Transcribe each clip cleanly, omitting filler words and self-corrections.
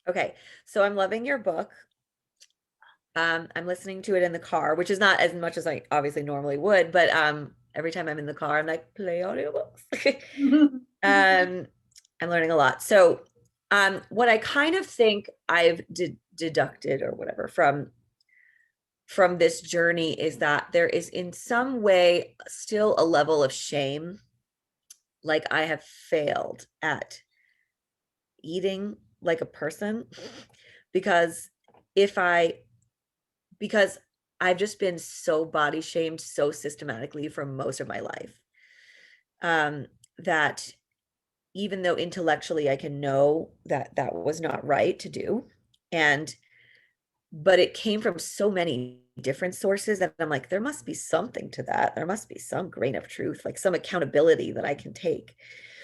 Okay. So I'm loving your book. I'm listening to it in the car, which is not as much as I obviously normally would, but every time I'm in the car, I'm like, play audiobooks. Um, I'm learning a lot. So what I kind of think I've deducted or whatever from this journey is that there is in some way still a level of shame, like I have failed at eating like a person because if I because I've just been so body shamed so systematically for most of my life. That even though intellectually I can know that that was not right to do, and but it came from so many different sources that I'm like, there must be something to that. There must be some grain of truth, like some accountability that I can take.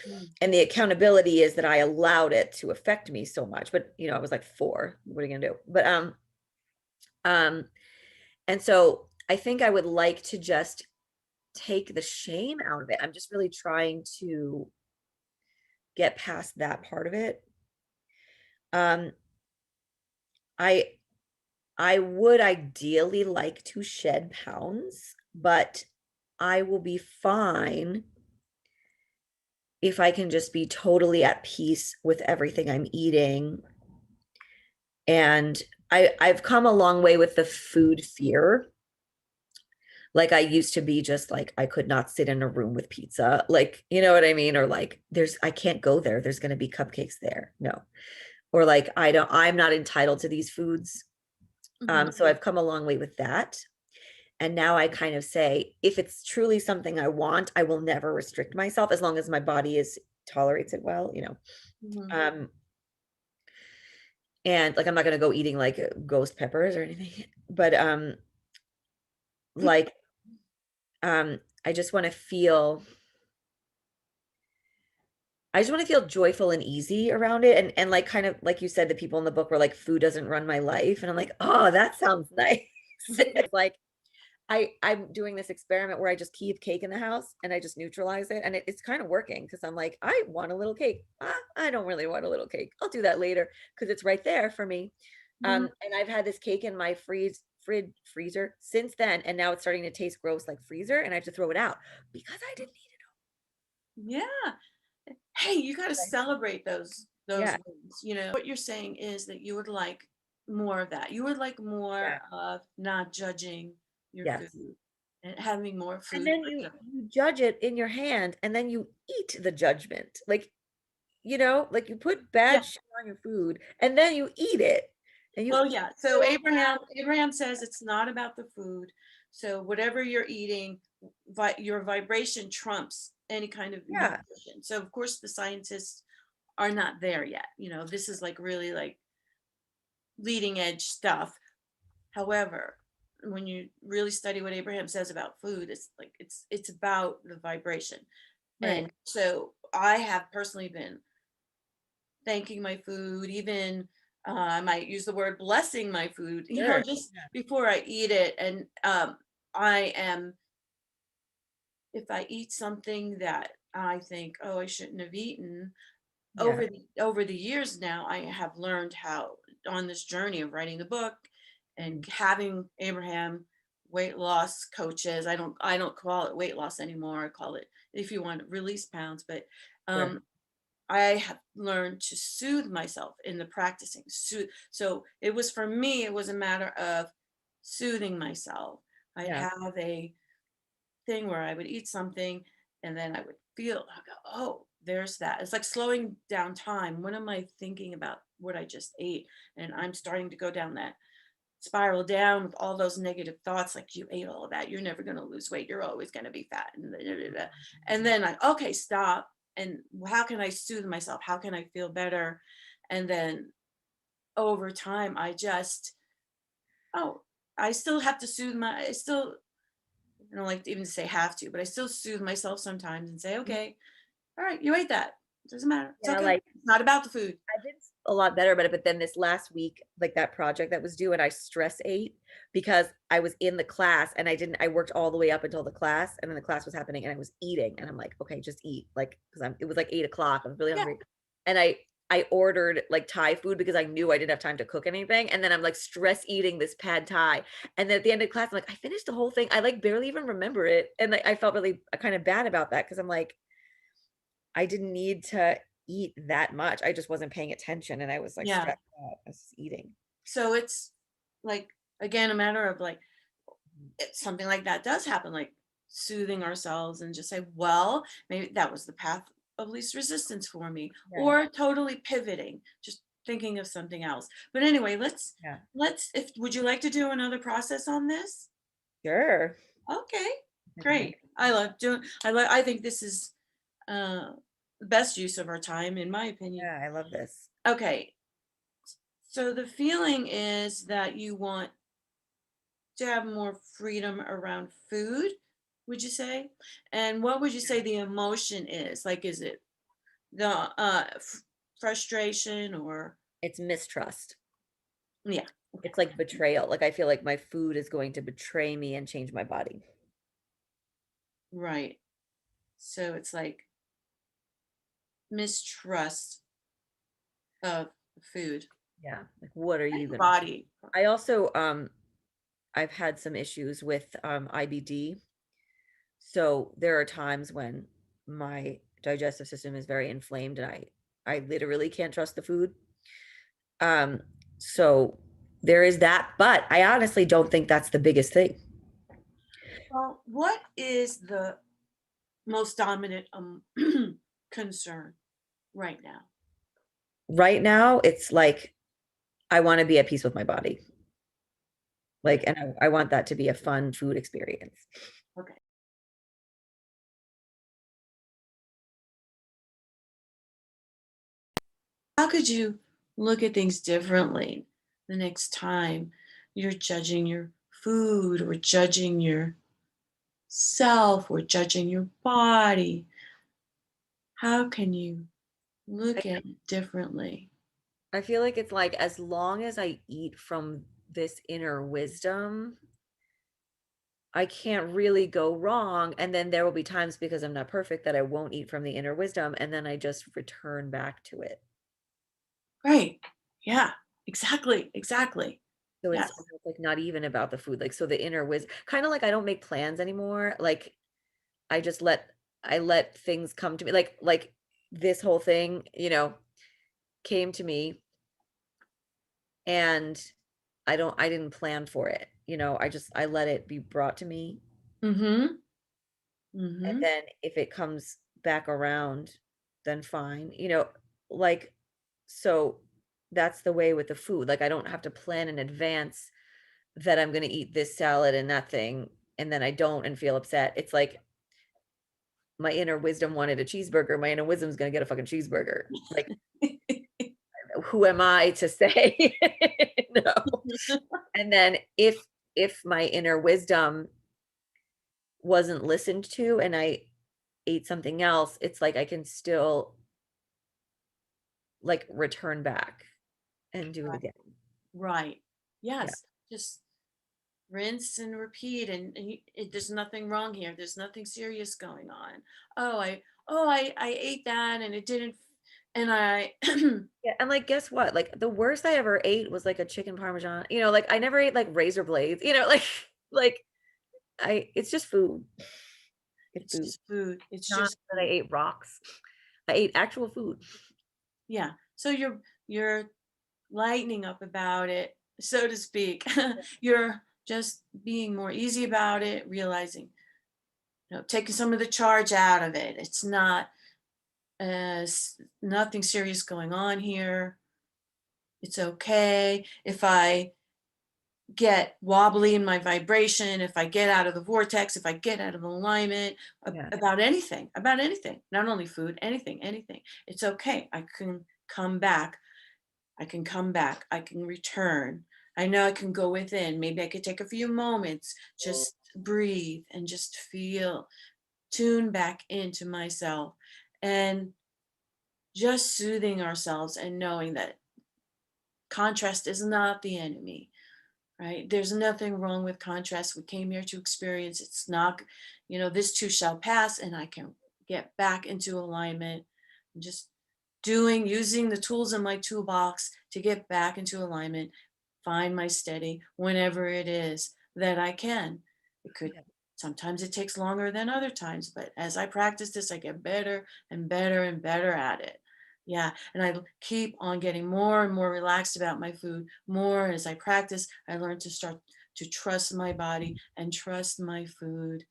Mm. And the accountability is that I allowed it to affect me so much. But I was like 4. What are you gonna do? But um, and so I think I would like to just take the shame out of it. I'm just really trying to get past that part of it. Um, I I would ideally like to shed pounds, but I will be fine if I can just be totally at peace with everything I'm eating. And I've come a long way with the food fear. Like I used to be just like I could not sit in a room with pizza. Like, you know what I mean? Or like I can't go there. There's going to be cupcakes there. No. Or like I'm not entitled to these foods. Mhm. So I've come a long way with that. And now I kind of say, if it's truly something I want, I will never restrict myself as long as my body is tolerates it well. Mhm. Um, and like I'm not gonna go eating like ghost peppers or anything, but like I just want to feel I just want to feel joyful and easy around it. And like kind of like you said, the people in the book were like, food doesn't run my life. And I'm like, oh, that sounds nice. It's like I'm doing this experiment where I just keep cake in the house and I just neutralize it. And it's kind of working because I'm like, I want a little cake. I don't really want a little cake. I'll do that later because it's right there for me. Mhm. And I've had this cake in my freezer since then, and now it's starting to taste gross like freezer, and I have to throw it out because I didn't eat Yeah. Hey, you gotta it. celebrate those Yeah, wins, What you're saying is that you would like more of that. You would like more yeah, of not judging your yes. food and having more And food then freedom. you judge it in your hand, and then you eat the judgment. Like you put Yeah. bad shit on your food and then you eat it and you Well, feel yeah. So so Abraham says it's not about the food. So whatever you're eating, your vibration trumps any kind of bad. Yeah. nutrition. So of course the scientists are not there yet. This is like really like leading edge stuff. However, when you really study what Abraham says about food, it's like it's about the vibration. Right. And so I have personally been thanking my food, even I might use the word blessing my food, Sure. just Yeah. before I eat it. And I am, if I eat something that I think, oh, I shouldn't have eaten, Yeah. over the years now, I have learned how on this journey of writing the book and Mhm. having Abraham weight loss coaches. I don't call it weight loss anymore. I call it, if you want, release pounds. But Sure. um, I have learned to soothe myself in the practicing. So it was, for me, it was a matter of soothing myself. I'd Yeah. have a thing where I would eat something and then I would I go, oh, there's that. It's like slowing down time. When am I thinking about what I just ate? And I'm starting to go down that spiral down with all those negative thoughts, like, you ate all of that. You're never going to lose weight. You're always going to be fat. And then okay, stop. And how can I soothe myself? How can I feel better? And then over time, oh, I still have to I don't like to even say have to, but I still soothe myself sometimes and say, okay, all right, you ate that. It doesn't matter. It's Yeah. okay. Like It's not about the food. I've been a lot better about it, but then this last week, like that project that was due, and I stress ate because I was in the class and I worked all the way up until the class, and then the class was happening and I was eating, and I'm like, okay, just eat, like, because it was like 8 o'clock. I was really Yeah. hungry. And I I ordered like Thai food because I knew I didn't have time to cook anything. And then I'm like stress eating this pad Thai. And then at the end of class, I'm like, I finished the whole thing. I like barely even remember it. And like I felt really kind of bad about that because I'm like, I didn't need to eat that much. I just wasn't paying attention and I was like Yeah. stressed out. I was just eating. So it's like, again, a matter of like, something like that does happen, like soothing ourselves and just say, well, maybe that was the path of least resistance for me, Yeah. or totally pivoting, just thinking of something else. But anyway, Yeah. if would you like to do another process on this? Sure. Okay, I can make great. I think this is uh the best use of our time, in my opinion. Yeah, I love this. Okay, so the feeling is that you want to have more freedom around food, would you say? And what would you say the emotion is? Like, is it the frustration, or It's mistrust. yeah, okay, It's like betrayal. Like I feel like my food is going to betray me and change my body. right. So it's like mistrust of food, Yeah. Like what are and you the gonna body. I also I've had some issues with IBD. So there are times when my digestive system is very inflamed and I literally can't trust the food. Um so there is that, but I honestly don't think that's the biggest thing. Well, what is the most dominant concern right now? Right now it's like I want to be at peace with my body. Like, Okay, and I want that to be a fun food experience. okay. How could you look at things differently the next time you're judging your food, or judging yourself, or judging your body? How can you I, look at it differently? I feel like it's like as long as I eat from this inner wisdom, I can't really go wrong. And then there will be times because I'm not perfect that I won't eat from the inner wisdom. And then I just return back to it. Right. Yeah, exactly. Exactly. So it's Yes. almost like not even about the food. Like, so the inner wisdom, kind of like I don't make plans anymore. Like I just I let things come to me. Like this whole thing, came to me and I didn't plan for it. I let it be brought to me. Mm-hmm. And Mm-hmm. then if it comes back around, then fine. Like so that's the way with the food. Like I don't have to plan in advance that I'm going to eat this salad and that thing and then I don't and feel upset. It's like my inner wisdom wanted a cheeseburger. My inner wisdom's going to get a fucking cheeseburger. Like who am I to say no? And then if my inner wisdom wasn't listened to and I ate something else, it's like I can still like return back and do it Right. again. Right. Yeah. Yes. Just rinse and repeat, there's nothing wrong here, there's nothing serious going on. I ate that and it didn't, and I Yeah. And like, guess what? Like the worst I ever ate was like a chicken parmesan. Like I never ate like razor blades, like like it's just food. It's it's food. just food, it's Not just that I food. ate rocks. I ate actual food. Yeah, so you're lightening up about it, so to speak. You're just being more easy about it, realizing, taking some of the charge out of it. It's not nothing serious going on here. It's okay if I get wobbly in my vibration, if I get out of the vortex, if I get out of alignment, Yeah. about anything, not only food, anything, anything. It's okay. I can come back. I can come back. I can return. I know I can go within. Maybe I could take a few moments, just breathe and just feel, tune back into myself, and just soothing ourselves and knowing that contrast is not the enemy. Right? There's nothing wrong with contrast. We came here to experience. It's not, this too shall pass, and I can get back into alignment and just using the tools in my toolbox to get back into alignment, find my steady whenever it is that I can. It could Yeah. sometimes it takes longer than other times, but as I practice this, I get better and better and better at it. Yeah, and keep on getting more and more relaxed about my food. More as I practice, I learn to start to trust my body and trust my food,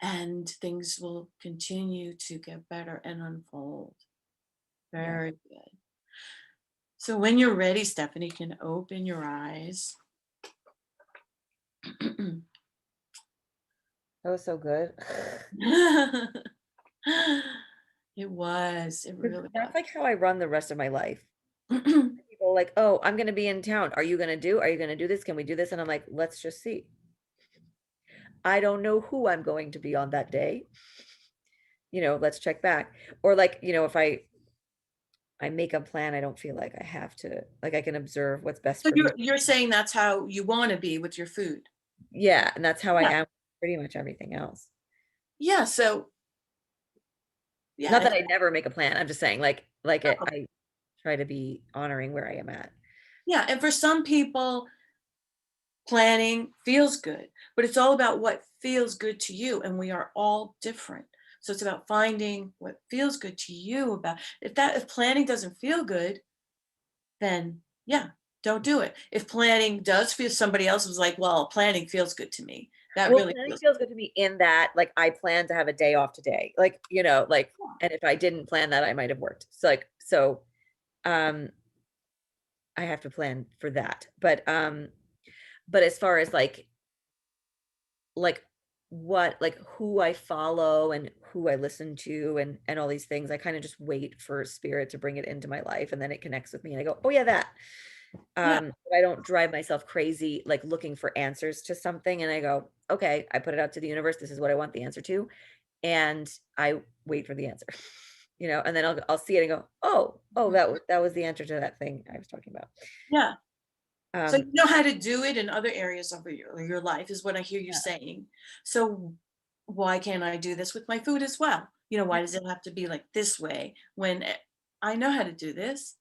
and things will continue to get better and unfold. Yeah. Very good. So when you're ready, Stephanie, can open your eyes. That was so good. It was. It 'Cause really that's like how I run the rest of my life. was. People are like, oh, I'm gonna be in town. Are you gonna do this? Can we do this? And I'm like, let's just see. I don't know who I'm going to be on that day. Let's check back. Or like, if I make a plan, I don't feel like I have to, like I can observe what's best So for me. you're saying that's how you want to be with your food. Yeah, and that's how I Yeah. am with pretty much everything else. Yeah. So yeah. Not that I never make a plan. I'm just saying I try to be honoring where I am at. Yeah. And for some people, planning feels good, but it's all about what feels good to you. And we are all different. So it's about finding what feels good to you about if planning doesn't feel good, then yeah, don't do it. If planning does feel somebody else was like, well, planning feels good to me. That Well, really planning feels feels good. good to me in that, like, I plan to have a day off today. And if I didn't plan that, I might have worked. Um, I have to plan for that. But as far as like who I follow and who I listen to and all these things, I kind of just wait for spirit to bring it into my life and then it connects with me and I go, oh yeah, that. Yeah. But I don't drive myself crazy like looking for answers to something and I go, okay, I put it out to the universe. This is what I want the answer to. And I wait for the answer. And then I'll see it and go, oh, that was the answer to that thing I was talking about. Yeah. So Um, you know how to do it in other areas of your life is what I hear you yeah. saying. So why can't I do this with my food as well? Why does it have to be like this way when I know how to do this?